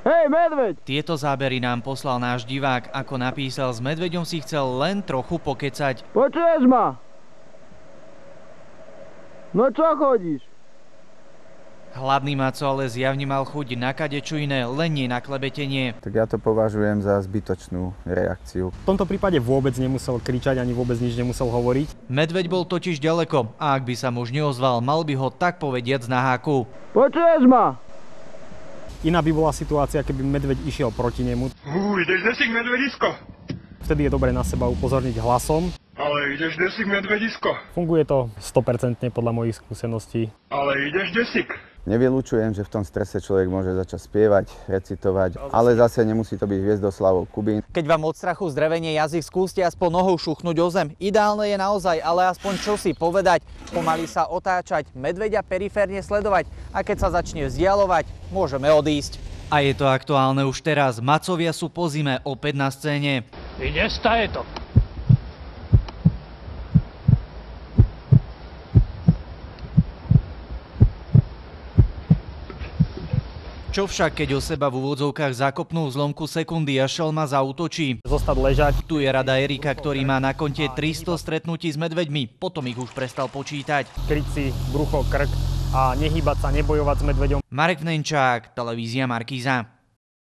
Hej, medveď! Tieto zábery nám poslal náš divák. Ako napísal, s medveďom si chcel len trochu pokecať. Počuješ ma? No čo chodíš? Hladný Maco ale zjavne mal chuť na kadečo iné, len nie na klebetenie. Tak ja to považujem za zbytočnú reakciu. V tomto prípade vôbec nemusel kričať, ani vôbec nič nemusel hovoriť. Medveď bol totiž ďaleko a ak by sa muž neozval, mal by ho tak povediac na háku. Počuješ ma? Iná by bola situácia, keby medveď išiel proti nemu. Ideš desík medvedisko. Vtedy je dobre na seba upozorniť hlasom. Ale ideš desík medvedisko. Funguje to 100% podľa mojich skúseností. Ale ideš desík. Nevylučujem, že v tom strese človek môže začať spievať, recitovať, ale zase nemusí to byť Hviezdoslavov Kubín. Keď vám od strachu zdrevenie jazyk, skúste aspoň nohou šuchnúť o zem. Ideálne je naozaj, ale aspoň čosi povedať. Pomaly sa otáčať, medveďa periférne sledovať a keď sa začne vzdialovať, môžeme odísť. A je to aktuálne už teraz. Macovia sú po zime opäť na scéne. Ide to. Čo však, keď o seba v úvodzovkách zakopnú v zlomku sekundy a šelma zaútočí? Zostať ležať. Tu je rada Erika, ktorý má na konte 300 stretnutí s medveďmi, potom ich už prestal počítať. Kryť si brucho, krk a nehýbať sa, nebojovať s medveďom. Marek Vnenčák, televízia Markíza.